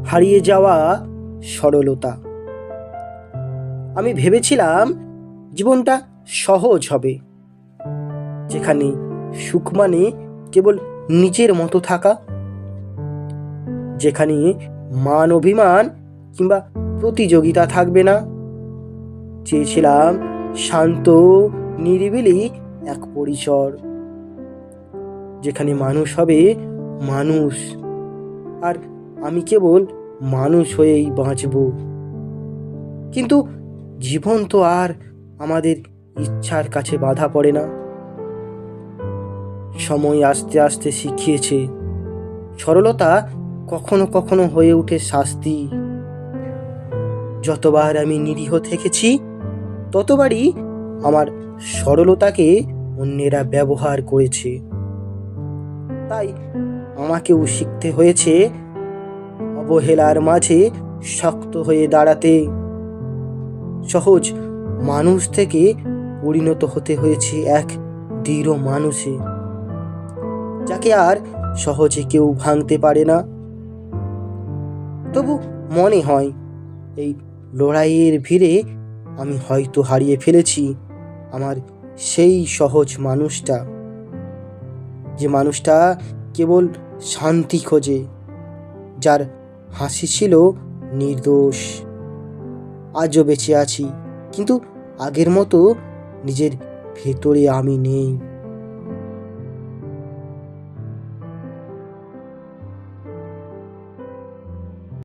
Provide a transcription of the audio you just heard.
হারিয়ে যাওয়া সরলতা। আমি ভেবেছিলাম জীবনটা সহজ হবে, যেখানে সুখ মানে কেবল নিজের মতো থাকা, যেখানে মান অভিমান কিংবা প্রতিযোগিতা থাকবে না। চেয়েছিলাম শান্ত নিরিবিলি এক পরিসর, যেখানে মানুষ হবে মানুষ, আর আমি কেবল মানুষ হয়েই বাঁচব। কিন্তু জীবন তো আর আমাদের ইচ্ছার কাছে বাধা পড়ে না। সময় আস্তে আস্তে শিখিয়েছে সরলতা কখনো কখনো হয়ে ওঠে শাস্তি। যতবার আমি নিরীহ থেকেছি, ততবারই আমার সরলতাকে অন্যেরা ব্যবহার করেছে। তাই আমাকেও শিখতে হয়েছে অবহেলার মাঝে শক্ত হয়ে দাঁড়াতে। সহজ মানুষ থেকে পরিণত হতে হয়েছে এক দৃঢ় মানুষে, যাকে আর সহজে কেউ ভাঙতে পারে না। তবু মনে হয় এই লড়াইয়ের ভিড়ে আমি হয়তো হারিয়ে ফেলেছি আমার সেই সহজ মানুষটা, যে মানুষটা কেবল শান্তি খোঁজে, যার হাসি ছিল নির্দোষ। আজও বেঁচে আছি, কিন্তু আগের মতো নিজের ভেতরে আমি নেই।